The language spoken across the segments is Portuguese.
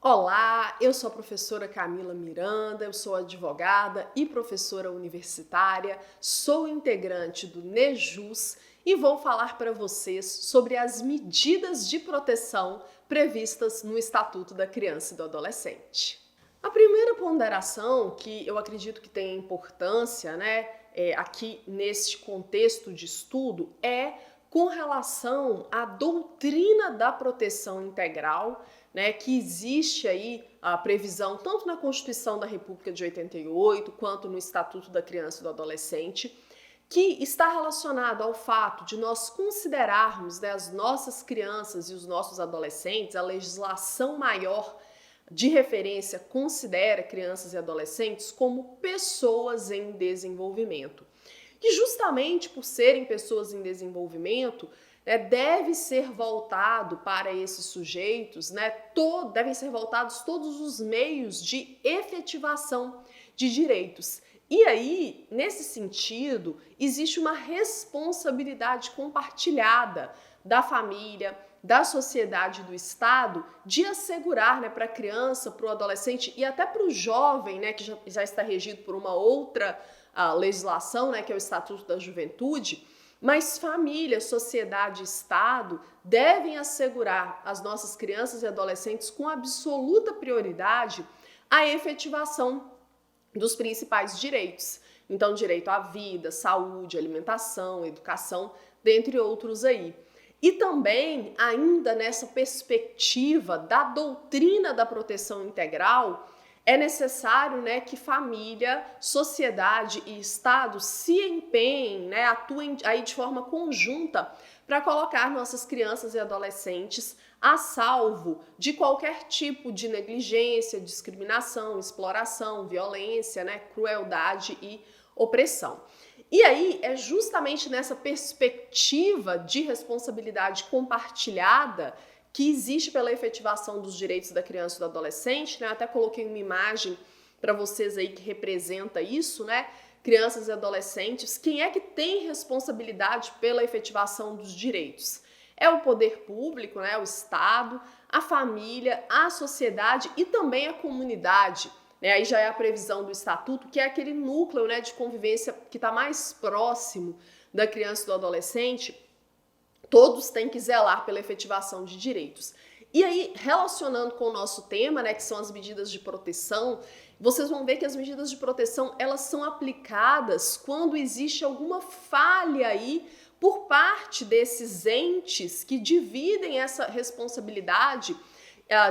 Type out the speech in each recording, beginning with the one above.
Olá, eu sou a professora Camila Miranda, eu sou advogada e professora universitária, sou integrante do NEJUS e vou falar para vocês sobre as medidas de proteção previstas no Estatuto da Criança e do Adolescente. A primeira ponderação que eu acredito que tem importância, aqui neste contexto de estudo é com relação à doutrina da proteção integral, que existe aí a previsão tanto na Constituição da República de 88 quanto no Estatuto da Criança e do Adolescente, que está relacionado ao fato de nós considerarmos, as nossas crianças e os nossos adolescentes, a legislação maior de referência considera crianças e adolescentes como pessoas em desenvolvimento. E justamente por serem pessoas em desenvolvimento, deve ser voltado para esses sujeitos, devem ser voltados todos os meios de efetivação de direitos. E aí, nesse sentido, existe uma responsabilidade compartilhada da família, da sociedade e do Estado de assegurar para a criança, para o adolescente e até para o jovem, que já está regido por uma outra legislação, que é o Estatuto da Juventude, mas família, sociedade e Estado devem assegurar às nossas crianças e adolescentes com absoluta prioridade a efetivação dos principais direitos. Então, direito à vida, saúde, alimentação, educação, dentre outros aí. E também, ainda nessa perspectiva da doutrina da proteção integral, é necessário que família, sociedade e Estado se empenhem, atuem aí de forma conjunta para colocar nossas crianças e adolescentes a salvo de qualquer tipo de negligência, discriminação, exploração, violência, crueldade e opressão. E aí é justamente nessa perspectiva de responsabilidade compartilhada que existe pela efetivação dos direitos da criança e do adolescente, até coloquei uma imagem para vocês aí que representa isso, crianças e adolescentes. Quem é que tem responsabilidade pela efetivação dos direitos? É o poder público, o Estado, a família, a sociedade e também a comunidade. Aí já é a previsão do Estatuto, que é aquele núcleo de convivência que está mais próximo da criança e do adolescente. Todos têm que zelar pela efetivação de direitos. E aí, relacionando com o nosso tema, que são as medidas de proteção, vocês vão ver que as medidas de proteção, elas são aplicadas quando existe alguma falha aí por parte desses entes que dividem essa responsabilidade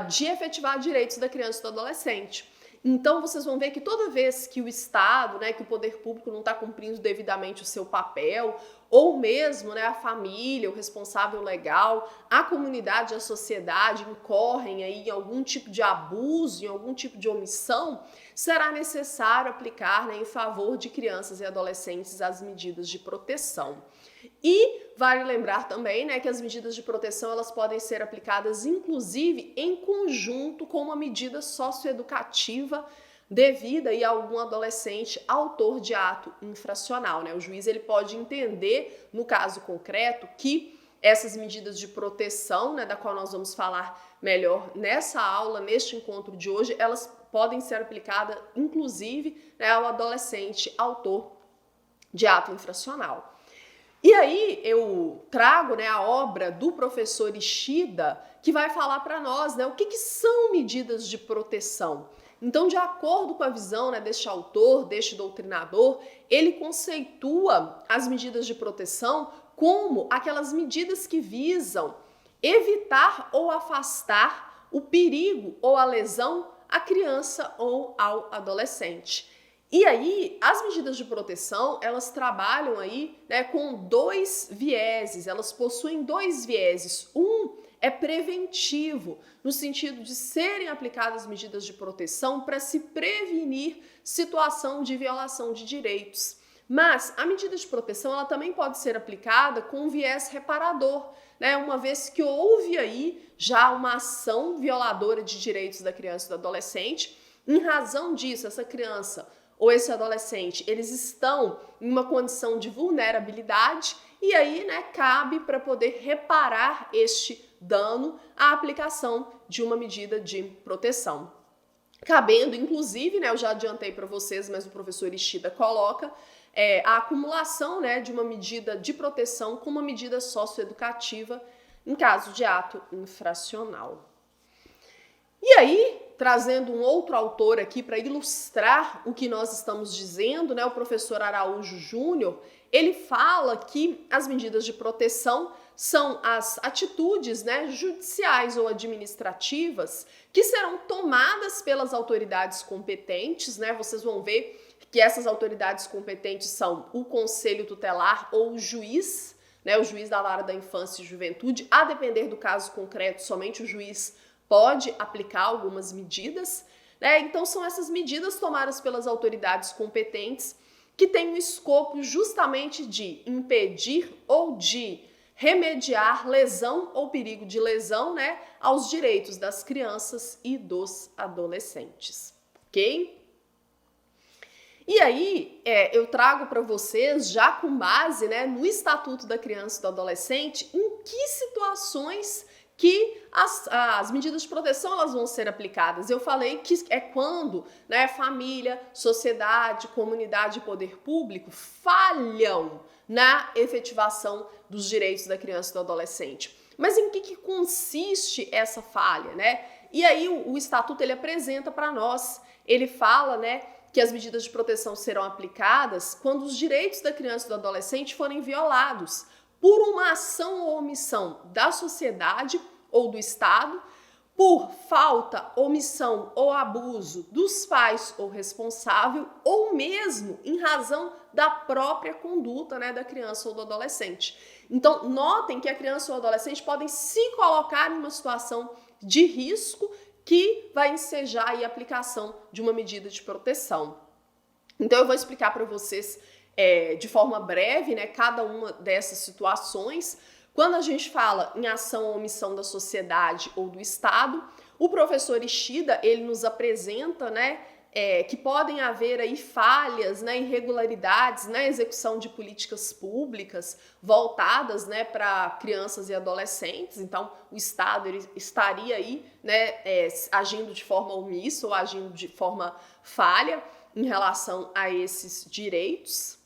de efetivar direitos da criança e do adolescente. Então, vocês vão ver que toda vez que o Estado, que o poder público não está cumprindo devidamente o seu papel, ou mesmo a família, o responsável legal, a comunidade, a sociedade incorrem aí em algum tipo de abuso, em algum tipo de omissão, será necessário aplicar em favor de crianças e adolescentes as medidas de proteção. E vale lembrar também que as medidas de proteção elas podem ser aplicadas inclusive em conjunto com uma medida socioeducativa devida a algum adolescente autor de ato infracional. O juiz ele pode entender, no caso concreto, que essas medidas de proteção, da qual nós vamos falar melhor nessa aula, neste encontro de hoje, elas podem ser aplicadas inclusive ao adolescente autor de ato infracional. E aí eu trago a obra do professor Ishida, que vai falar para nós o que são medidas de proteção. Então, de acordo com a visão deste autor, deste doutrinador, ele conceitua as medidas de proteção como aquelas medidas que visam evitar ou afastar o perigo ou a lesão à criança ou ao adolescente. E aí, as medidas de proteção, elas trabalham aí com dois vieses, elas possuem dois vieses. Um é preventivo, no sentido de serem aplicadas medidas de proteção para se prevenir situação de violação de direitos. Mas a medida de proteção ela também pode ser aplicada com um viés reparador, uma vez que houve aí já uma ação violadora de direitos da criança e do adolescente. Em razão disso, essa criança ou esse adolescente, eles estão em uma condição de vulnerabilidade e aí, cabe para poder reparar este dano à aplicação de uma medida de proteção. Cabendo, inclusive, né, eu já adiantei para vocês, mas o professor Ishida coloca, a acumulação, né, de uma medida de proteção com uma medida socioeducativa em caso de ato infracional. E aí, trazendo um outro autor aqui para ilustrar o que nós estamos dizendo, né, o professor Araújo Júnior, ele fala que as medidas de proteção são as atitudes, né, judiciais ou administrativas que serão tomadas pelas autoridades competentes, né? Vocês vão ver que essas autoridades competentes são o Conselho Tutelar ou o juiz, né, o juiz da vara da infância e juventude. A depender do caso concreto, somente o juiz pode aplicar algumas medidas, né? Então são essas medidas tomadas pelas autoridades competentes que têm o escopo justamente de impedir ou de remediar lesão ou perigo de lesão, né, aos direitos das crianças e dos adolescentes, ok? E aí, eu trago para vocês, já com base, né, no Estatuto da Criança e do Adolescente, em que situações que as medidas de proteção elas vão ser aplicadas. Eu falei que é quando, né, família, sociedade, comunidade e poder público falham na efetivação dos direitos da criança e do adolescente. Mas em que consiste essa falha, né? E aí o Estatuto ele apresenta para nós, ele fala, né, que as medidas de proteção serão aplicadas quando os direitos da criança e do adolescente forem violados por uma ação ou omissão da sociedade ou do Estado, por falta, omissão ou abuso dos pais ou responsável, ou mesmo em razão da própria conduta, né, da criança ou do adolescente. Então, notem que a criança ou o adolescente podem se colocar em uma situação de risco que vai ensejar aí a aplicação de uma medida de proteção. Então, eu vou explicar para vocês de forma breve, né, cada uma dessas situações. Quando a gente fala em ação ou omissão da sociedade ou do Estado, o professor Ishida, ele nos apresenta, né, que podem haver aí falhas, né, irregularidades na execução de políticas públicas voltadas, né, para crianças e adolescentes. Então, o Estado ele estaria aí, né, agindo de forma omissa ou agindo de forma falha em relação a esses direitos.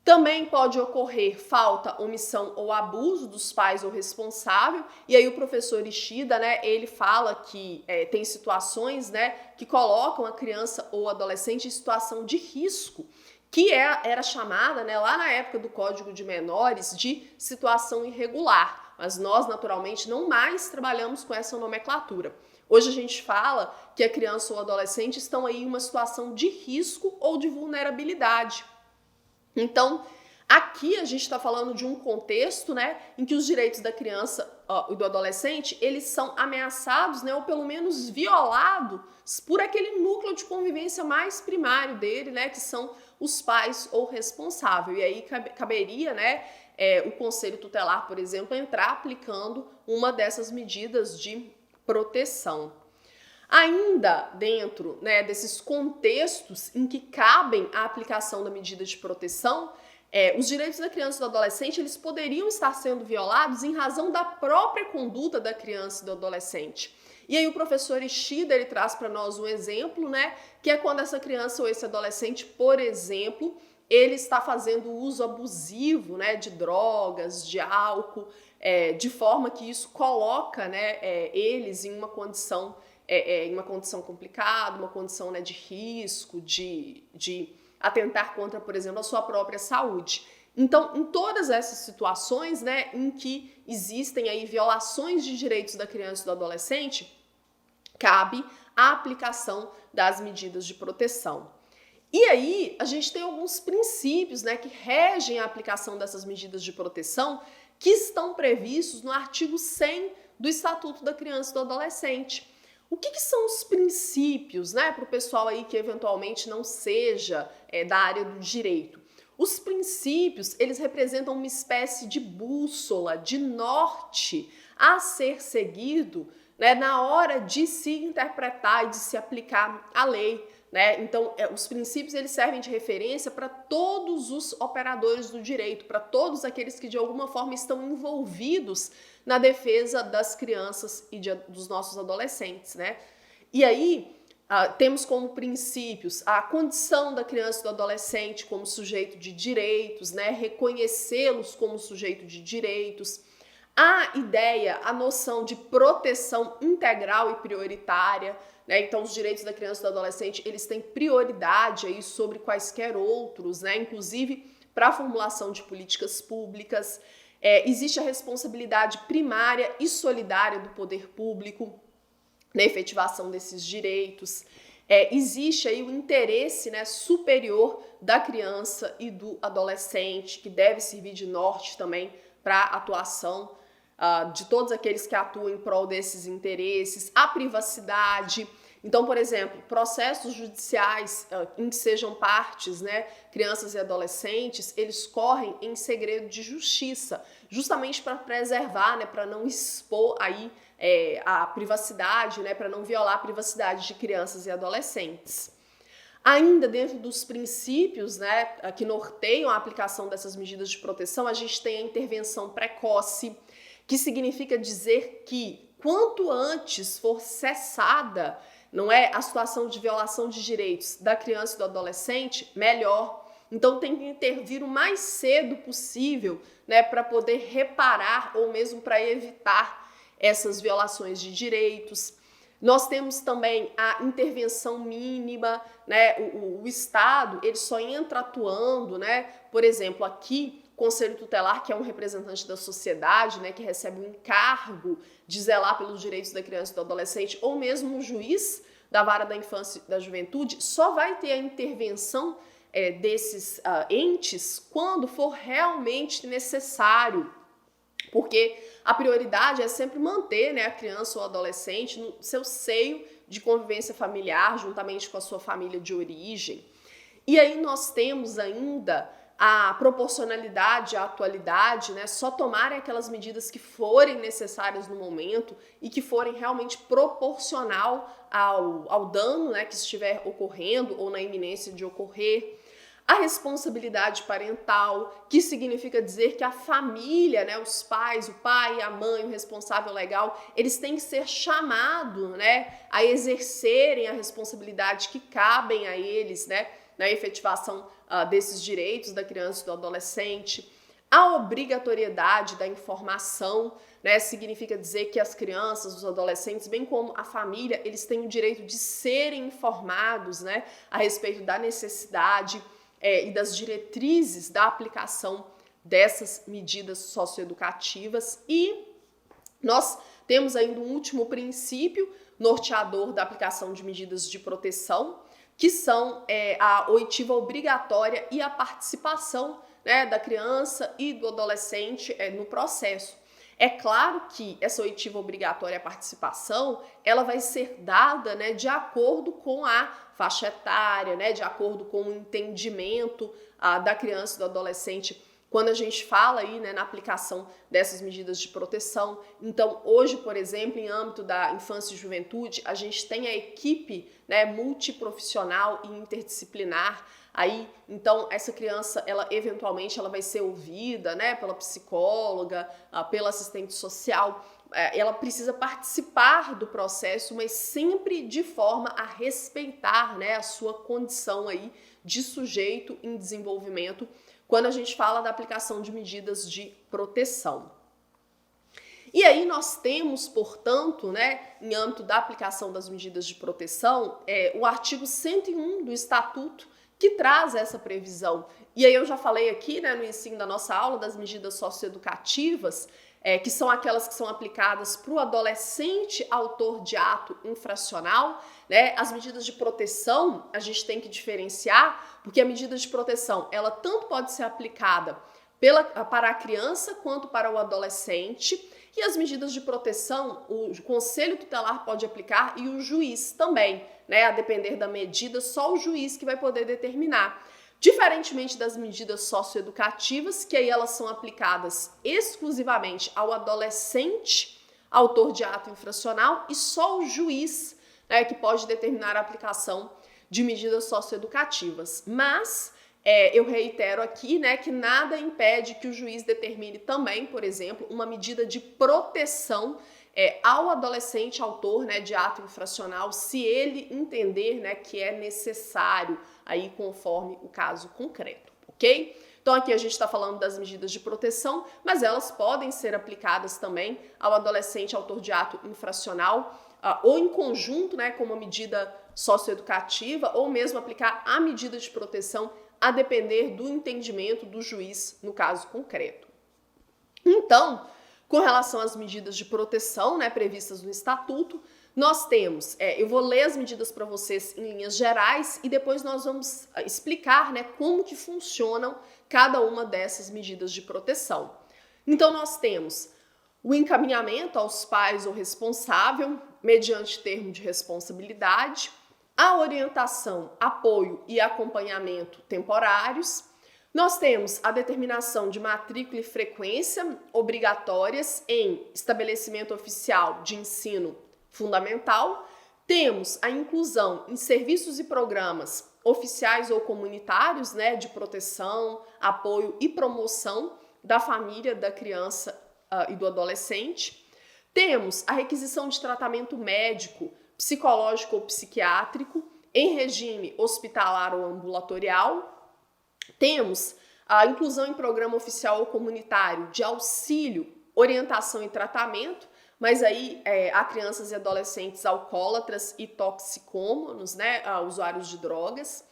Também pode ocorrer falta, omissão ou abuso dos pais ou responsável, e aí o professor Ishida, né, ele fala que tem situações, né, que colocam a criança ou adolescente em situação de risco, que era chamada, né, lá na época do Código de Menores, de situação irregular, mas nós naturalmente não mais trabalhamos com essa nomenclatura. Hoje a gente fala que a criança ou adolescente estão aí em uma situação de risco ou de vulnerabilidade. Então, aqui a gente está falando de um contexto, né, em que os direitos da criança e do adolescente, eles são ameaçados, né, ou pelo menos violados por aquele núcleo de convivência mais primário dele, né, que são os pais ou responsável. E aí caberia, né, o Conselho Tutelar, por exemplo, entrar aplicando uma dessas medidas de proteção. Ainda dentro, né, desses contextos em que cabem a aplicação da medida de proteção, os direitos da criança e do adolescente eles poderiam estar sendo violados em razão da própria conduta da criança e do adolescente. E aí o professor Ishida ele traz para nós um exemplo, né, que é quando essa criança ou esse adolescente, por exemplo, ele está fazendo uso abusivo, né, de drogas, de álcool, de forma que isso coloca, né, eles em uma condição complicada, uma condição, né, de risco, de atentar contra, por exemplo, a sua própria saúde. Então, em todas essas situações, né, em que existem aí violações de direitos da criança e do adolescente, cabe a aplicação das medidas de proteção. E aí, a gente tem alguns princípios, né, que regem a aplicação dessas medidas de proteção que estão previstos no artigo 100 do Estatuto da Criança e do Adolescente. O que são os princípios, né, para o pessoal aí que eventualmente não seja da área do direito? Os princípios, eles representam uma espécie de bússola, de norte a ser seguido, né, na hora de se interpretar e de se aplicar a lei, né? Então, os princípios eles servem de referência para todos os operadores do direito, para todos aqueles que de alguma forma estão envolvidos na defesa das crianças e dos nossos adolescentes, né? E aí, temos como princípios a condição da criança e do adolescente como sujeito de direitos, né? Reconhecê-los como sujeito de direitos. A ideia, a noção de proteção integral e prioritária, né? Então, os direitos da criança e do adolescente, eles têm prioridade aí sobre quaisquer outros, né? Inclusive para a formulação de políticas públicas. Existe a responsabilidade primária e solidária do poder público na efetivação desses direitos. Existe aí o interesse, né, superior da criança e do adolescente, que deve servir de norte também para a atuação de todos aqueles que atuam em prol desses interesses, a privacidade. Então, por exemplo, processos judiciais em que sejam partes, né, crianças e adolescentes, eles correm em segredo de justiça, justamente para preservar, né, para não expor aí a privacidade, né, para não violar a privacidade de crianças e adolescentes. Ainda dentro dos princípios, né, que norteiam a aplicação dessas medidas de proteção, a gente tem a intervenção precoce, que significa dizer que quanto antes for cessada, não é, a situação de violação de direitos da criança e do adolescente, melhor. Então tem que intervir o mais cedo possível, né, para poder reparar ou mesmo para evitar essas violações de direitos. Nós temos também a intervenção mínima, né? O Estado ele só entra atuando, né? Por exemplo, aqui, o Conselho Tutelar, que é um representante da sociedade, né? Que recebe o encargo de zelar pelos direitos da criança e do adolescente, ou mesmo o juiz da vara da infância e da juventude, só vai ter a intervenção desses entes quando for realmente necessário. Porque a prioridade é sempre manter, né, a criança ou adolescente no seu seio de convivência familiar, juntamente com a sua família de origem. E aí nós temos ainda a proporcionalidade, a atualidade, né, só tomarem aquelas medidas que forem necessárias no momento e que forem realmente proporcional ao dano, né, que estiver ocorrendo ou na iminência de ocorrer. A responsabilidade parental, que significa dizer que a família, né, os pais, o pai, a mãe, o responsável legal, eles têm que ser chamados, né, a exercerem a responsabilidade que cabem a eles, né, na efetivação desses direitos da criança e do adolescente. A obrigatoriedade da informação, né, significa dizer que as crianças, os adolescentes, bem como a família, eles têm o direito de serem informados, né, a respeito da necessidade e das diretrizes da aplicação dessas medidas socioeducativas. E nós temos ainda um último princípio norteador da aplicação de medidas de proteção, que são a oitiva obrigatória e a participação, né, da criança e do adolescente no processo. É claro que essa oitiva obrigatória, a participação, ela vai ser dada, né, de acordo com a faixa etária, né, de acordo com o entendimento da criança e do adolescente, quando a gente fala aí, né, na aplicação dessas medidas de proteção. Então, hoje, por exemplo, em âmbito da infância e juventude, a gente tem a equipe, né, multiprofissional e interdisciplinar. Aí, então, essa criança, ela eventualmente ela vai ser ouvida, né, pela psicóloga, pela assistente social. Ela precisa participar do processo, mas sempre de forma a respeitar, né, a sua condição aí de sujeito em desenvolvimento, quando a gente fala da aplicação de medidas de proteção. E aí nós temos, portanto, né, em âmbito da aplicação das medidas de proteção, o artigo 101 do Estatuto, que traz essa previsão. E aí eu já falei aqui, né, no ensino da nossa aula das medidas socioeducativas, que são aquelas que são aplicadas para o adolescente autor de ato infracional, né? As medidas de proteção a gente tem que diferenciar, porque a medida de proteção ela tanto pode ser aplicada para a criança quanto para o adolescente, e as medidas de proteção o Conselho Tutelar pode aplicar e o juiz também, né? A depender da medida, só o juiz que vai poder determinar. Diferentemente das medidas socioeducativas, que aí elas são aplicadas exclusivamente ao adolescente autor de ato infracional e só o juiz, né, que pode determinar a aplicação de medidas socioeducativas. Mas eu reitero aqui, né, que nada impede que o juiz determine também, por exemplo, uma medida de proteção ao adolescente autor, né, de ato infracional, se ele entender, né, que é necessário, aí conforme o caso concreto, ok? Então aqui a gente está falando das medidas de proteção, mas elas podem ser aplicadas também ao adolescente autor de ato infracional, ou em conjunto, né, com uma medida socioeducativa, ou mesmo aplicar a medida de proteção a depender do entendimento do juiz no caso concreto. Então, com relação às medidas de proteção, né, previstas no Estatuto, nós temos, eu vou ler as medidas para vocês em linhas gerais e depois nós vamos explicar, né, como que funcionam cada uma dessas medidas de proteção. Então nós temos o encaminhamento aos pais ou responsável, mediante termo de responsabilidade, a orientação, apoio e acompanhamento temporários. Nós temos a determinação de matrícula e frequência obrigatórias em estabelecimento oficial de ensino fundamental. Temos a inclusão em serviços e programas oficiais ou comunitários, né, de proteção, apoio e promoção da família, da criança e do adolescente. Temos a requisição de tratamento médico, psicológico ou psiquiátrico em regime hospitalar ou ambulatorial. Temos a inclusão em programa oficial ou comunitário de auxílio, orientação e tratamento, mas aí há crianças e adolescentes alcoólatras e toxicômanos, né, usuários de drogas.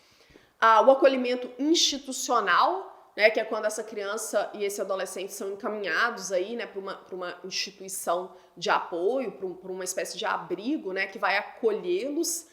O acolhimento institucional, né, que é quando essa criança e esse adolescente são encaminhados aí, né, para uma instituição de apoio, para uma espécie de abrigo, né, que vai acolhê-los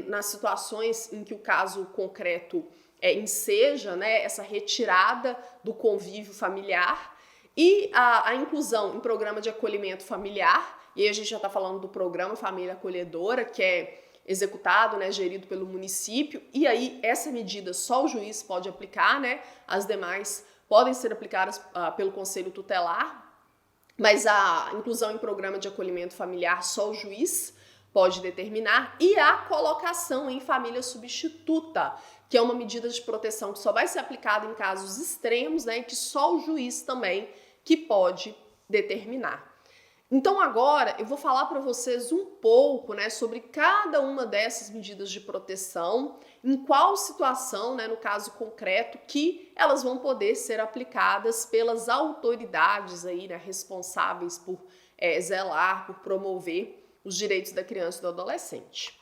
nas situações em que o caso concreto enseja, né, essa retirada do convívio familiar. E a inclusão em programa de acolhimento familiar, e aí a gente já está falando do programa Família Acolhedora, que é executado, né, gerido pelo município, e aí essa medida só o juiz pode aplicar, né, as demais podem ser aplicadas pelo Conselho Tutelar, mas a inclusão em programa de acolhimento familiar só o juiz pode determinar, e a colocação em família substituta, que é uma medida de proteção que só vai ser aplicada em casos extremos, né, e que só o juiz também que pode determinar. Então agora eu vou falar para vocês um pouco, né, sobre cada uma dessas medidas de proteção, em qual situação, né, no caso concreto, que elas vão poder ser aplicadas pelas autoridades aí, né, responsáveis por zelar, por promover os direitos da criança e do adolescente.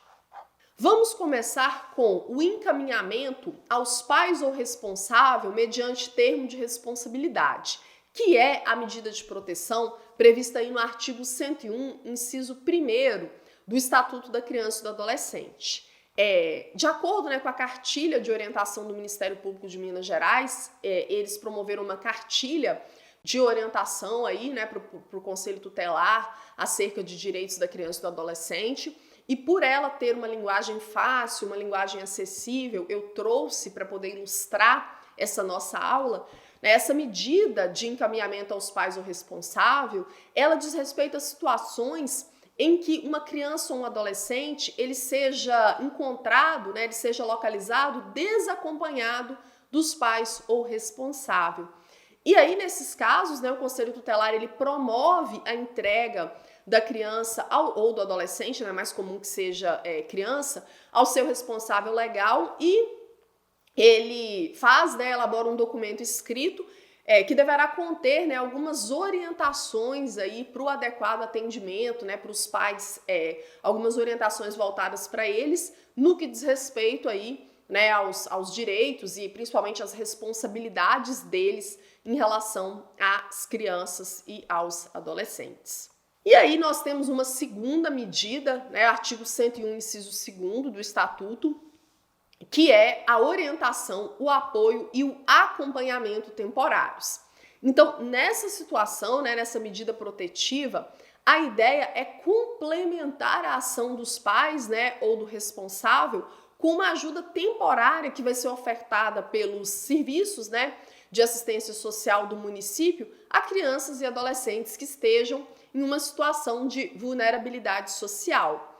Vamos começar com o encaminhamento aos pais ou responsável mediante termo de responsabilidade, que é a medida de proteção prevista aí no artigo 101, inciso 1º do Estatuto da Criança e do Adolescente. De acordo, né, com a cartilha de orientação do Ministério Público de Minas Gerais, eles promoveram uma cartilha de orientação aí, né, para o Conselho Tutelar acerca de direitos da criança e do adolescente. E por ela ter uma linguagem fácil, uma linguagem acessível, eu trouxe para poder ilustrar essa nossa aula. Essa medida de encaminhamento aos pais ou responsável, ela diz respeito a situações em que uma criança ou um adolescente ele seja encontrado, né, ele seja localizado desacompanhado dos pais ou responsável. E aí, nesses casos, né, o Conselho Tutelar ele promove a entrega da criança ou do adolescente, né, mais comum que seja criança, ao seu responsável legal, e ele faz, né, elabora um documento escrito que deverá conter, né, algumas orientações aí para o adequado atendimento, né, para os pais, algumas orientações voltadas para eles no que diz respeito aí, né, aos direitos e principalmente às responsabilidades deles em relação às crianças e aos adolescentes. E aí nós temos uma segunda medida, né, artigo 101, inciso 2º do Estatuto, que é a orientação, o apoio e o acompanhamento temporários. Então, nessa situação, né, nessa medida protetiva, a ideia é complementar a ação dos pais, né, ou do responsável com uma ajuda temporária que vai ser ofertada pelos serviços, né, de assistência social do município a crianças e adolescentes que estejam em uma situação de vulnerabilidade social.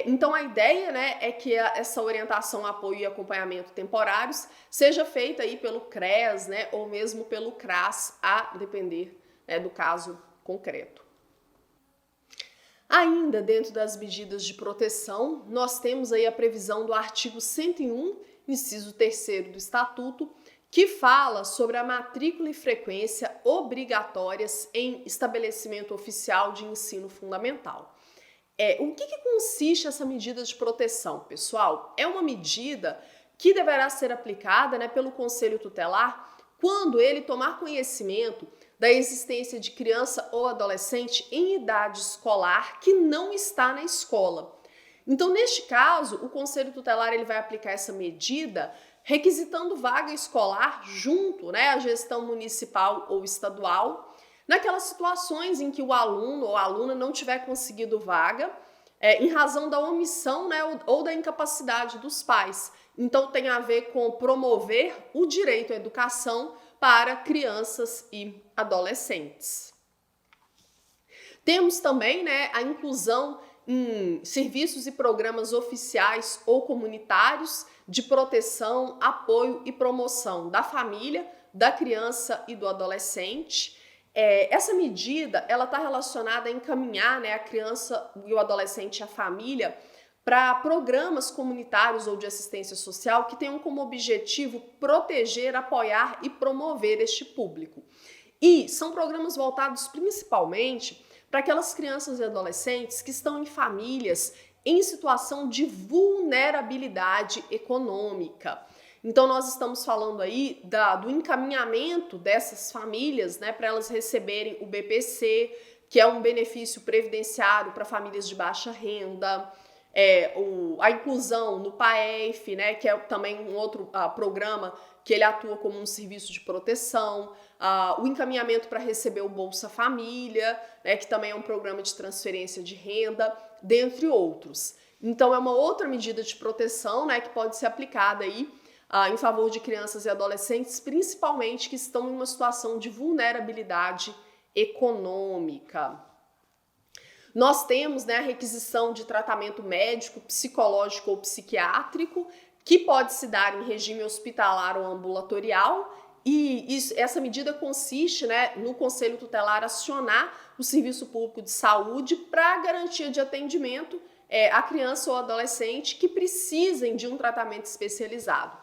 Então a ideia, né, é que essa orientação, apoio e acompanhamento temporários seja feita aí pelo CREAS, né, ou mesmo pelo CRAS, a depender, né, do caso concreto. Ainda dentro das medidas de proteção, nós temos aí a previsão do artigo 101, inciso 3º do Estatuto, que fala sobre a matrícula e frequência obrigatórias em estabelecimento oficial de ensino fundamental. O que consiste essa medida de proteção, pessoal? É uma medida que deverá ser aplicada, né, pelo Conselho Tutelar quando ele tomar conhecimento da existência de criança ou adolescente em idade escolar que não está na escola. Então, neste caso, o Conselho Tutelar ele vai aplicar essa medida requisitando vaga escolar junto, né, à gestão municipal ou estadual, naquelas situações em que o aluno ou a aluna não tiver conseguido vaga, em razão da omissão, né, ou da incapacidade dos pais. Então tem a ver com promover o direito à educação para crianças e adolescentes. Temos também, né, a inclusão em serviços e programas oficiais ou comunitários de proteção, apoio e promoção da família, da criança e do adolescente. Essa medida ela está relacionada a encaminhar, né, a criança e o adolescente e a família para programas comunitários ou de assistência social que tenham como objetivo proteger, apoiar e promover este público. E são programas voltados principalmente para aquelas crianças e adolescentes que estão em famílias em situação de vulnerabilidade econômica. Então nós estamos falando aí do encaminhamento dessas famílias, né, para elas receberem o BPC, que é um benefício previdenciário para famílias de baixa renda, a inclusão no PAEF, né, que é também um outro programa que ele atua como um serviço de proteção, o encaminhamento para receber o Bolsa Família, né, que também é um programa de transferência de renda, dentre outros. Então é uma outra medida de proteção, né, que pode ser aplicada aí em favor de crianças e adolescentes, principalmente que estão em uma situação de vulnerabilidade econômica. Nós temos, né, a requisição de tratamento médico, psicológico ou psiquiátrico, que pode se dar em regime hospitalar ou ambulatorial, e essa medida consiste, né, no Conselho Tutelar acionar o Serviço Público de Saúde para garantia de atendimento a criança ou adolescente que precisem de um tratamento especializado.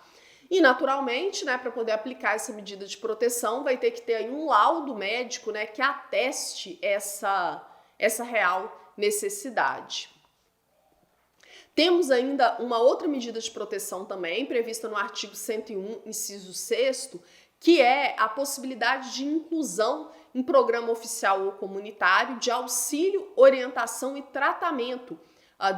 E, naturalmente, né, para poder aplicar essa medida de proteção, vai ter que ter aí um laudo médico, né, que ateste essa real necessidade. Temos ainda uma outra medida de proteção também, prevista no artigo 101, inciso 6º, que é a possibilidade de inclusão em programa oficial ou comunitário de auxílio, orientação e tratamento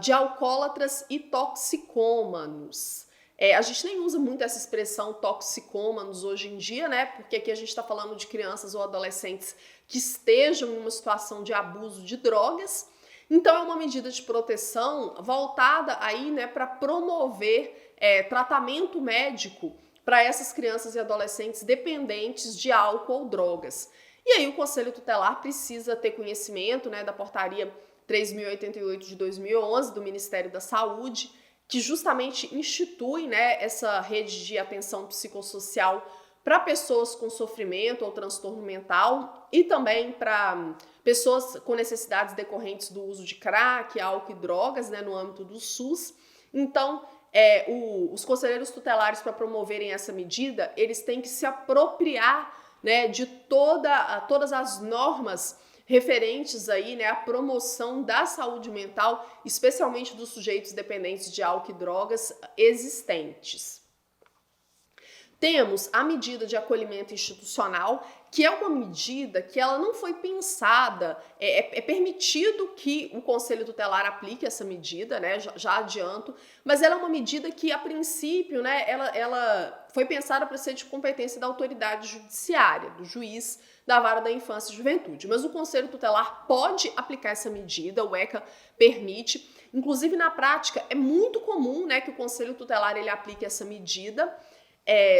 de alcoólatras e toxicômanos. A gente nem usa muito essa expressão toxicômanos hoje em dia, né? Porque aqui a gente está falando de crianças ou adolescentes que estejam em uma situação de abuso de drogas. Então é uma medida de proteção voltada aí, né, para promover tratamento médico para essas crianças e adolescentes dependentes de álcool ou drogas. E aí o Conselho Tutelar precisa ter conhecimento, né, da portaria 3.088 de 2011 do Ministério da Saúde, que justamente institui, né, essa rede de atenção psicossocial para pessoas com sofrimento ou transtorno mental e também para pessoas com necessidades decorrentes do uso de crack, álcool e drogas, né, no âmbito do SUS. Então, os conselheiros tutelares, para promoverem essa medida, eles têm que se apropriar, né, de todas as normas referentes aí, né, à promoção da saúde mental, especialmente dos sujeitos dependentes de álcool e drogas existentes. Temos a medida de acolhimento institucional, que é uma medida que ela não foi pensada, é permitido que o Conselho Tutelar aplique essa medida, né, já adianto, mas ela é uma medida que, a princípio, né, ela foi pensada para ser de competência da autoridade judiciária, do juiz da Vara da Infância e Juventude. Mas o Conselho Tutelar pode aplicar essa medida, o ECA permite. Inclusive, na prática, é muito comum, né, que o Conselho Tutelar ele aplique essa medida,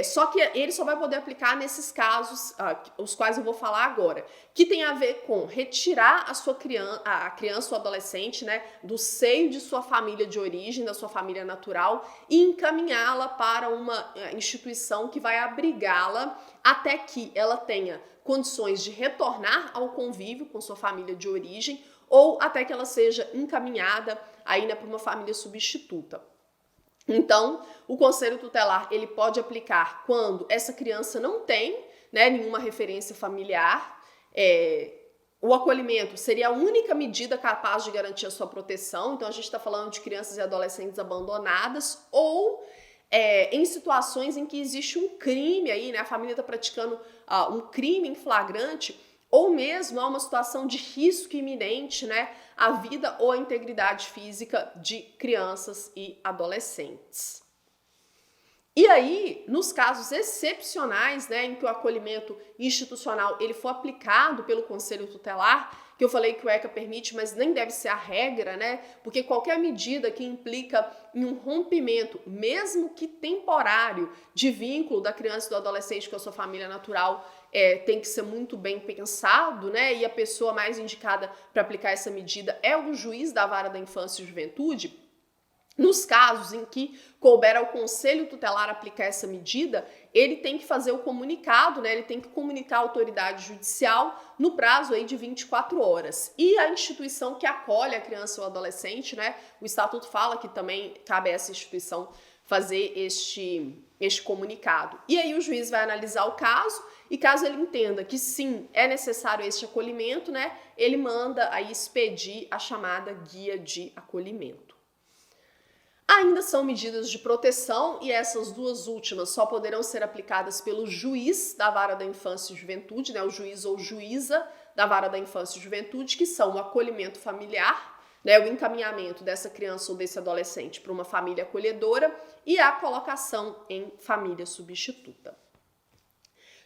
Só que ele só vai poder aplicar nesses casos, os quais eu vou falar agora, que tem a ver com retirar a criança ou adolescente, né, do seio de sua família de origem, da sua família natural, e encaminhá-la para uma instituição que vai abrigá-la até que ela tenha condições de retornar ao convívio com sua família de origem ou até que ela seja encaminhada aí, né, para uma família substituta. Então, o conselho tutelar ele pode aplicar quando essa criança não tem, né, nenhuma referência familiar. O acolhimento seria a única medida capaz de garantir a sua proteção. Então, a gente está falando de crianças e adolescentes abandonadas ou em situações em que existe um crime aí, né, a família está praticando um crime em flagrante, ou mesmo há uma situação de risco iminente, né, à vida ou à integridade física de crianças e adolescentes. E aí, nos casos excepcionais, né, em que o acolhimento institucional ele for aplicado pelo Conselho Tutelar, que eu falei que o ECA permite, mas nem deve ser a regra, né? Porque qualquer medida que implica em um rompimento, mesmo que temporário, de vínculo da criança e do adolescente com a sua família natural, tem que ser muito bem pensado, né? E a pessoa mais indicada para aplicar essa medida é o juiz da Vara da Infância e Juventude. Nos casos em que couber ao Conselho Tutelar aplicar essa medida, ele tem que fazer o comunicado, né? Ele tem que comunicar à autoridade judicial no prazo aí de 24 horas. E a instituição que acolhe a criança ou adolescente, né? O Estatuto fala que também cabe a essa instituição fazer este comunicado. E aí o juiz vai analisar o caso e caso ele entenda que sim, é necessário este acolhimento, né? Ele manda aí expedir a chamada guia de acolhimento. Ainda são medidas de proteção e essas duas últimas só poderão ser aplicadas pelo juiz da Vara da Infância e Juventude, né, o juiz ou juíza da Vara da Infância e Juventude, que são o acolhimento familiar, né, o encaminhamento dessa criança ou desse adolescente para uma família acolhedora e a colocação em família substituta.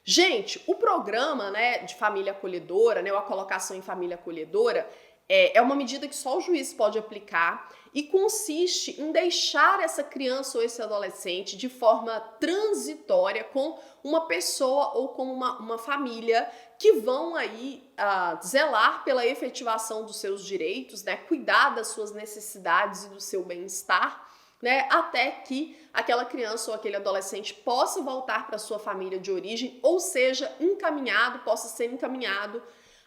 Gente, o programa, né, de família acolhedora, né, ou a colocação em família acolhedora, é uma medida que só o juiz pode aplicar e consiste em deixar essa criança ou esse adolescente de forma transitória com uma pessoa ou com uma família que vão aí zelar pela efetivação dos seus direitos, né, cuidar das suas necessidades e do seu bem-estar, né, até que aquela criança ou aquele adolescente possa voltar para sua família de origem ou possa ser encaminhado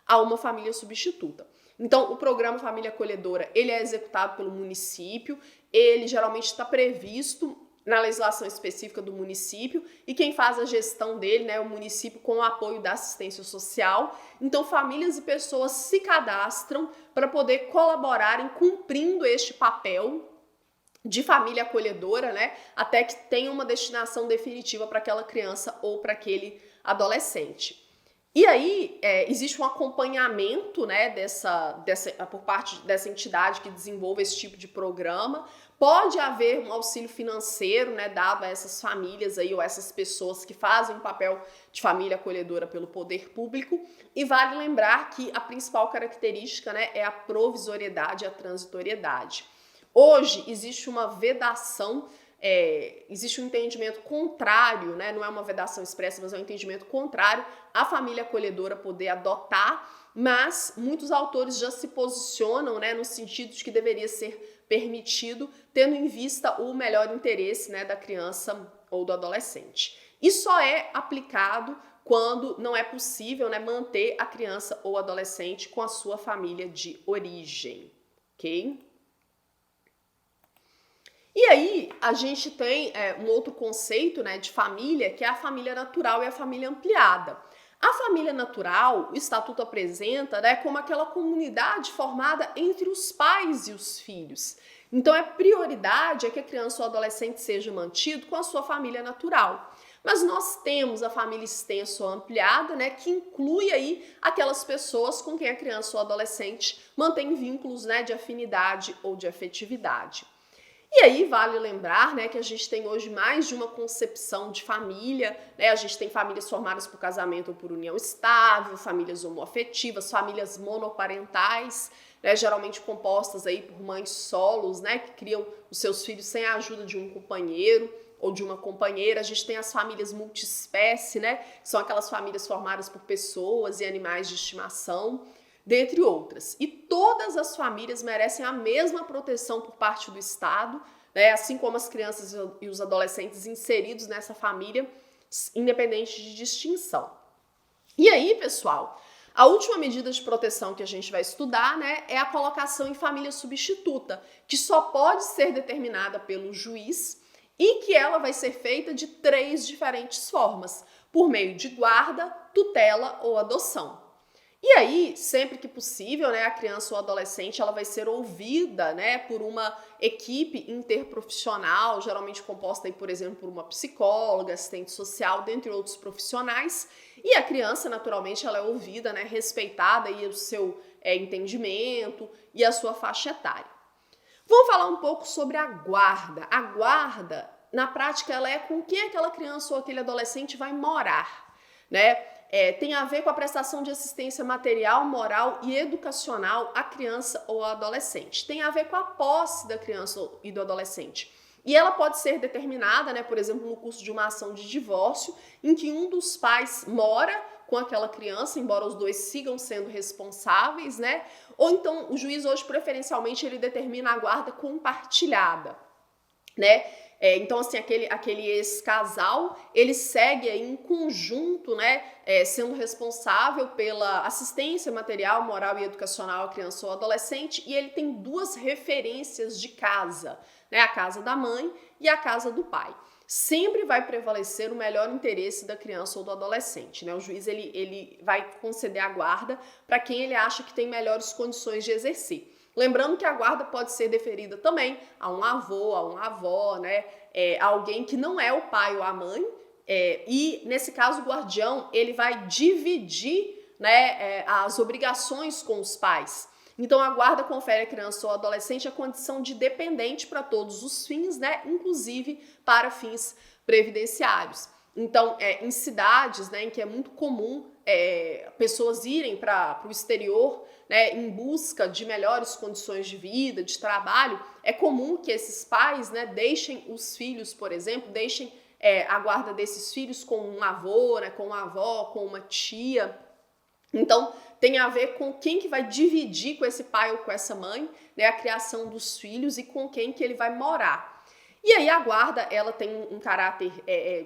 a uma família substituta. Então, o programa Família Acolhedora, ele é executado pelo município, ele geralmente está previsto na legislação específica do município e quem faz a gestão dele, né, é o município com o apoio da assistência social. Então, famílias e pessoas se cadastram para poder colaborarem cumprindo este papel de família acolhedora, né, até que tenha uma destinação definitiva para aquela criança ou para aquele adolescente. E aí, existe um acompanhamento, né, por parte dessa entidade que desenvolve esse tipo de programa. Pode haver um auxílio financeiro, né, dado a essas famílias aí, ou essas pessoas que fazem o papel de família acolhedora pelo poder público. E vale lembrar que a principal característica, né, é a provisoriedade e a transitoriedade. Hoje, existe uma vedação, existe um entendimento contrário, né? Não é uma vedação expressa, mas é um entendimento contrário à família acolhedora poder adotar, mas muitos autores já se posicionam, né, no sentido de que deveria ser permitido, tendo em vista o melhor interesse, né, da criança ou do adolescente. E só é aplicado quando não é possível, né, manter a criança ou adolescente com a sua família de origem, ok? E aí, a gente tem um outro conceito, né, de família, que é a família natural e a família ampliada. A família natural, o Estatuto apresenta, né, como aquela comunidade formada entre os pais e os filhos. Então, a prioridade é que a criança ou adolescente seja mantido com a sua família natural. Mas nós temos a família extensa ou ampliada, né, que inclui aí aquelas pessoas com quem a criança ou adolescente mantém vínculos, né, de afinidade ou de afetividade. E aí vale lembrar, né, que a gente tem hoje mais de uma concepção de família, né? A gente tem famílias formadas por casamento ou por união estável, famílias homoafetivas, famílias monoparentais, né, geralmente compostas aí por mães solos, né, que criam os seus filhos sem a ajuda de um companheiro, ou de uma companheira. A gente tem as famílias multiespécie, né? Que são aquelas famílias formadas por pessoas e animais de estimação, dentre outras. E todas as famílias merecem a mesma proteção por parte do Estado, né? Assim como as crianças e os adolescentes inseridos nessa família, independente de distinção. E aí, pessoal, a última medida de proteção que a gente vai estudar, né, é a colocação em família substituta, que só pode ser determinada pelo juiz e que ela vai ser feita de 3 diferentes formas, por meio de guarda, tutela ou adoção. E aí, sempre que possível, né, a criança ou adolescente ela vai ser ouvida, né, por uma equipe interprofissional, geralmente composta aí, por exemplo, por uma psicóloga, assistente social, dentre outros profissionais. E a criança, naturalmente, ela é ouvida, né, respeitada aí o seu entendimento e a sua faixa etária. Vamos falar um pouco sobre a guarda. A guarda, na prática, ela é com quem aquela criança ou aquele adolescente vai morar, né? Tem a ver com a prestação de assistência material, moral e educacional à criança ou ao adolescente. Tem a ver com a posse da criança e do adolescente. E ela pode ser determinada, né, por exemplo, no curso de uma ação de divórcio, em que um dos pais mora com aquela criança, embora os dois sigam sendo responsáveis, né? Ou então o juiz hoje, preferencialmente, ele determina a guarda compartilhada, né? Então, assim, aquele ex-casal, ele segue aí em conjunto, né, sendo responsável pela assistência material, moral e educacional à criança ou adolescente, e ele tem 2 referências de casa, né, a casa da mãe e a casa do pai. Sempre vai prevalecer o melhor interesse da criança ou do adolescente, né? O juiz, ele vai conceder a guarda para quem ele acha que tem melhores condições de exercer. Lembrando que a guarda pode ser deferida também a um avô, a uma avó, né? A alguém que não é o pai ou a mãe. E, nesse caso, o guardião ele vai dividir, né, as obrigações com os pais. Então, a guarda confere à criança ou adolescente a condição de dependente para todos os fins, né? Inclusive para fins previdenciários. Então, em cidades, né, em que é muito comum pessoas irem para o exterior, né, em busca de melhores condições de vida, de trabalho, é comum que esses pais, né, deixem os filhos, por exemplo, deixem a guarda desses filhos com um avô, né, com uma avó, com uma tia. Então, tem a ver com quem que vai dividir com esse pai ou com essa mãe, né, a criação dos filhos e com quem que ele vai morar. E aí a guarda, ela tem um caráter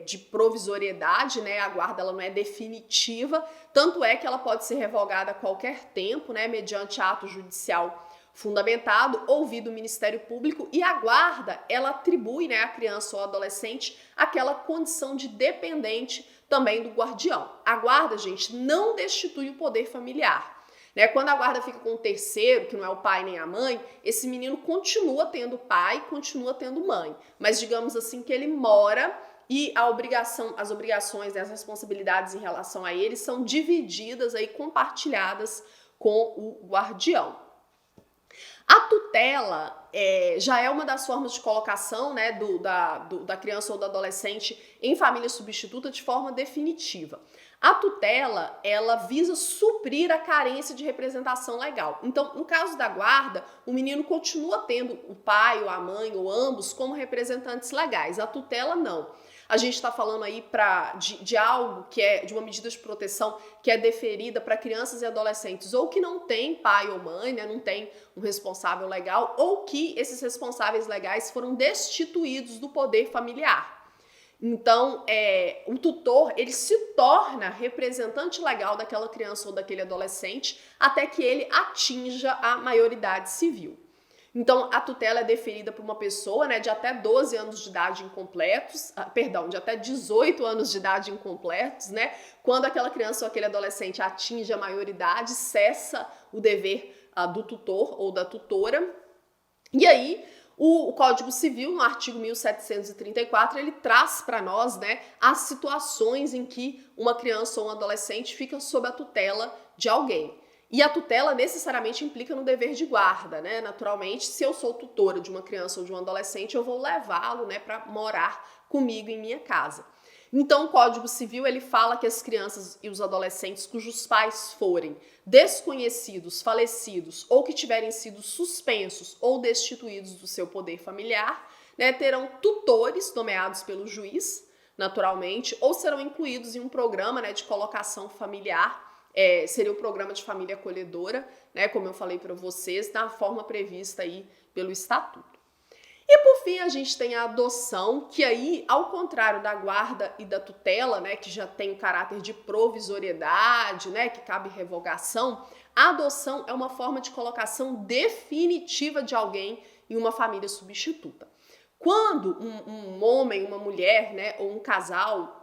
de provisoriedade, né? A guarda ela não é definitiva, tanto é que ela pode ser revogada a qualquer tempo, né? Mediante ato judicial fundamentado, ouvido o Ministério Público, e a guarda, ela atribui, né, à criança ou adolescente aquela condição de dependente também do guardião. A guarda, gente, não destitui o poder familiar. Né? Quando a guarda fica com o terceiro, que não é o pai nem a mãe, esse menino continua tendo pai, continua tendo mãe. Mas digamos assim que ele mora e as obrigações, as responsabilidades em relação a ele são divididas, aí, compartilhadas com o guardião. A tutela já é uma das formas de colocação, né, da criança ou do adolescente em família substituta de forma definitiva. A tutela, ela visa suprir a carência de representação legal. Então, no caso da guarda, o menino continua tendo o pai ou a mãe ou ambos como representantes legais. A tutela, não. A gente está falando aí de algo que é de uma medida de proteção que é deferida para crianças e adolescentes ou que não tem pai ou mãe, né, não tem um responsável legal, ou que esses responsáveis legais foram destituídos do poder familiar. Então, o tutor, ele se torna representante legal daquela criança ou daquele adolescente até que ele atinja a maioridade civil. Então, a tutela é deferida por uma pessoa, né, de até 12 anos de idade incompletos, de até 18 anos de idade incompletos, né, quando aquela criança ou aquele adolescente atinge a maioridade, cessa o dever do tutor ou da tutora. E aí, o Código Civil, no artigo 1734, ele traz para nós, né, as situações em que uma criança ou um adolescente fica sob a tutela de alguém. E a tutela necessariamente implica no dever de guarda, né? Naturalmente, se eu sou tutora de uma criança ou de um adolescente, eu vou levá-lo, né, para morar comigo em minha casa. Então, o Código Civil, ele fala que as crianças e os adolescentes cujos pais forem desconhecidos, falecidos ou que tiverem sido suspensos ou destituídos do seu poder familiar, né, terão tutores nomeados pelo juiz, naturalmente, ou serão incluídos em um programa, né, de colocação familiar, seria o programa de família acolhedora, né, como eu falei para vocês, na forma prevista aí pelo Estatuto. E por fim a gente tem a adoção, que aí, ao contrário da guarda e da tutela, né, que já tem o caráter de provisoriedade, né, que cabe revogação, a adoção é uma forma de colocação definitiva de alguém em uma família substituta. Quando um homem, uma mulher, né, ou um casal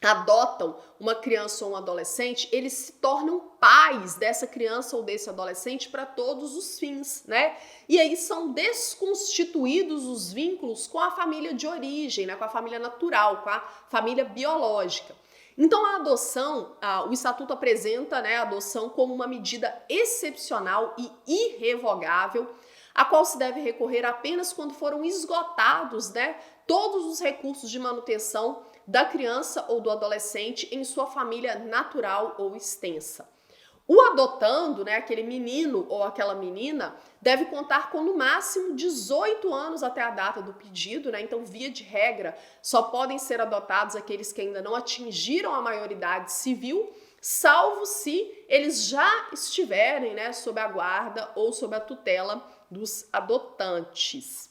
adotam uma criança ou um adolescente, eles se tornam pais dessa criança ou desse adolescente para todos os fins, né? E aí são desconstituídos os vínculos com a família de origem, né? Com a família natural, com a família biológica. Então a adoção, o Estatuto apresenta, né, a adoção como uma medida excepcional e irrevogável, a qual se deve recorrer apenas quando foram esgotados, né, todos os recursos de manutenção da criança ou do adolescente em sua família natural ou extensa. O adotando, né, aquele menino ou aquela menina, deve contar com no máximo 18 anos até a data do pedido, né? Então, via de regra, só podem ser adotados aqueles que ainda não atingiram a maioridade civil, salvo se eles já estiverem, né, sob a guarda ou sob a tutela dos adotantes.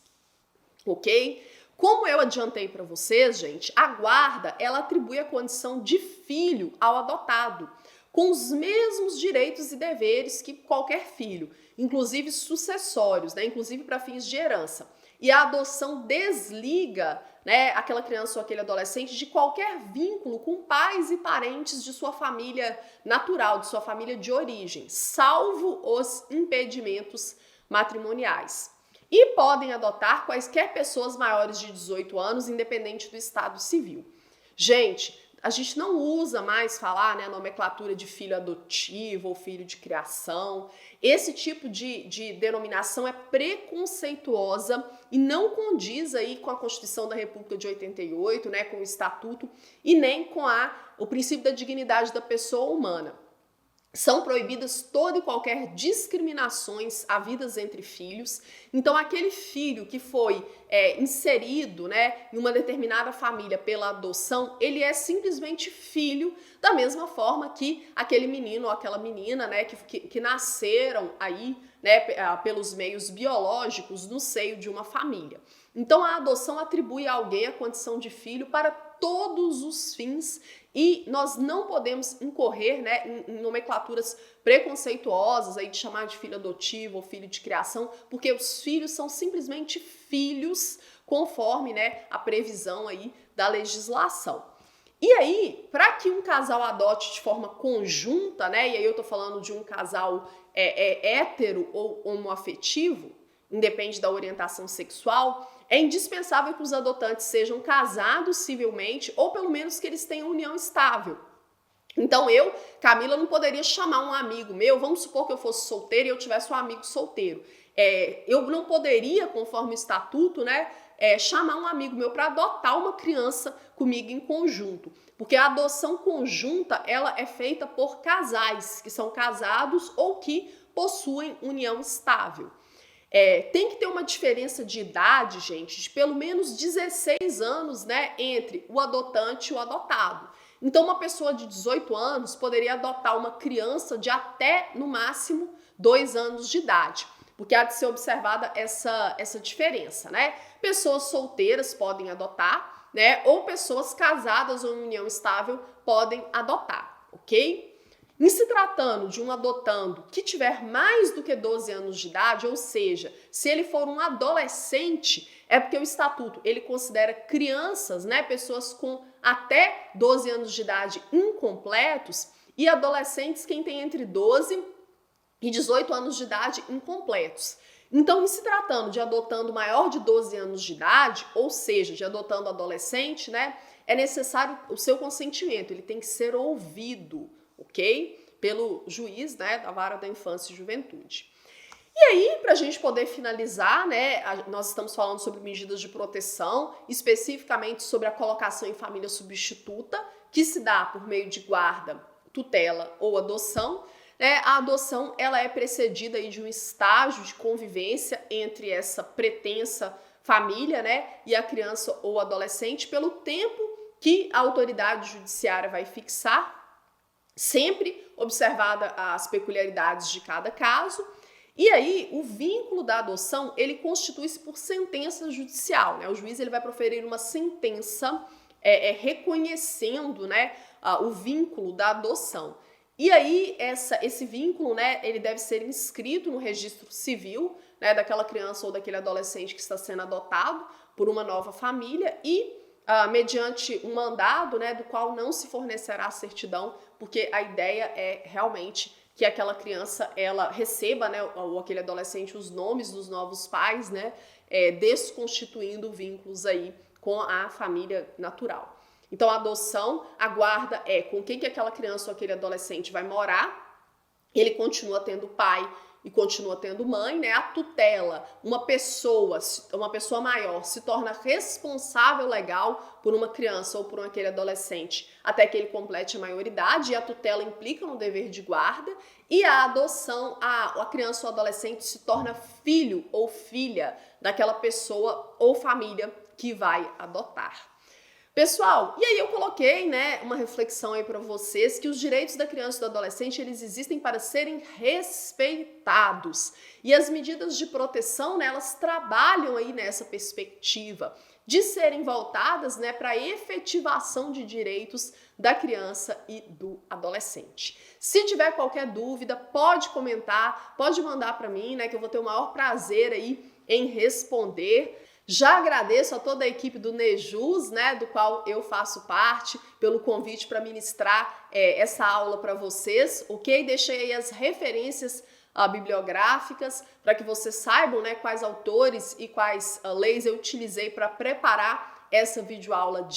Ok? Como eu adiantei para vocês, gente, a guarda, ela atribui a condição de filho ao adotado, com os mesmos direitos e deveres que qualquer filho, inclusive sucessórios, né, inclusive para fins de herança. E a adoção desliga, né, aquela criança ou aquele adolescente de qualquer vínculo com pais e parentes de sua família natural, de sua família de origem, salvo os impedimentos matrimoniais. E podem adotar quaisquer pessoas maiores de 18 anos, independente do estado civil. Gente, a gente não usa mais falar, né, a nomenclatura de filho adotivo ou filho de criação. Esse tipo de denominação é preconceituosa e não condiz aí com a Constituição da República de 88, né, com o Estatuto, e nem com o princípio da dignidade da pessoa humana. São proibidas toda e qualquer discriminações havidas entre filhos. Então, aquele filho que foi inserido, né, em uma determinada família pela adoção, ele é simplesmente filho, da mesma forma que aquele menino ou aquela menina, né, que nasceram aí, né, pelos meios biológicos no seio de uma família. Então, a adoção atribui a alguém a condição de filho para todos os fins e nós não podemos incorrer, né, em nomenclaturas preconceituosas aí de chamar de filho adotivo ou filho de criação, porque os filhos são simplesmente filhos conforme, né, a previsão aí da legislação. E aí, para que um casal adote de forma conjunta, né, e aí eu tô falando de um casal hétero ou homoafetivo, independe da orientação sexual, é indispensável que os adotantes sejam casados civilmente ou pelo menos que eles tenham união estável. Então eu, Camila, não poderia chamar um amigo meu, vamos supor que eu fosse solteira e eu tivesse um amigo solteiro. Eu não poderia, conforme o estatuto, né, chamar um amigo meu para adotar uma criança comigo em conjunto. Porque a adoção conjunta, ela é feita por casais que são casados ou que possuem união estável. Tem que ter uma diferença de idade, gente, de pelo menos 16 anos, né, entre o adotante e o adotado. Então, uma pessoa de 18 anos poderia adotar uma criança de até, no máximo, 2 anos de idade, porque há de ser observada essa diferença, né? Pessoas solteiras podem adotar, né, ou pessoas casadas ou em união estável podem adotar, ok? Em se tratando de um adotando que tiver mais do que 12 anos de idade, ou seja, se ele for um adolescente, é porque o estatuto ele considera crianças, né, pessoas com até 12 anos de idade incompletos e adolescentes quem tem entre 12 e 18 anos de idade incompletos. Então, em se tratando de adotando maior de 12 anos de idade, ou seja, de adotando adolescente, né, é necessário o seu consentimento, ele tem que ser ouvido, ok? Pelo juiz, né, da vara da infância e juventude. E aí, para a gente poder finalizar, né, nós estamos falando sobre medidas de proteção, especificamente sobre a colocação em família substituta, que se dá por meio de guarda, tutela ou adoção. Né? A adoção ela é precedida aí de um estágio de convivência entre essa pretensa família, né, e a criança ou adolescente pelo tempo que a autoridade judiciária vai fixar, sempre observada as peculiaridades de cada caso. E aí, o vínculo da adoção, ele constitui-se por sentença judicial, né? O juiz ele vai proferir uma sentença reconhecendo, né, o vínculo da adoção. E aí, esse vínculo, né, ele deve ser inscrito no registro civil, né, daquela criança ou daquele adolescente que está sendo adotado por uma nova família e mediante um mandado, né, do qual não se fornecerá certidão, porque a ideia é realmente que aquela criança ela receba, né, ou aquele adolescente, os nomes dos novos pais, né, desconstituindo vínculos aí com a família natural. Então, a adoção, a guarda é com quem que aquela criança ou aquele adolescente vai morar, ele continua tendo pai e continua tendo mãe, né? A tutela, uma pessoa maior se torna responsável legal por uma criança ou por aquele adolescente até que ele complete a maioridade, e a tutela implica no dever de guarda, e a adoção, a criança ou adolescente se torna filho ou filha daquela pessoa ou família que vai adotar. Pessoal, e aí eu coloquei, né, uma reflexão aí para vocês que os direitos da criança e do adolescente, eles existem para serem respeitados. E as medidas de proteção, né, elas trabalham aí nessa perspectiva de serem voltadas, né, para a efetivação de direitos da criança e do adolescente. Se tiver qualquer dúvida, pode comentar, pode mandar para mim, né, que eu vou ter o maior prazer aí em responder. Já agradeço a toda a equipe do Nejus, né, do qual eu faço parte, pelo convite para ministrar essa aula para vocês, ok? Deixei aí as referências bibliográficas para que vocês saibam, né, quais autores e quais leis eu utilizei para preparar essa videoaula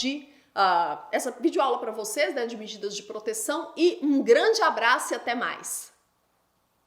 para vocês, né, de medidas de proteção. E um grande abraço e até mais!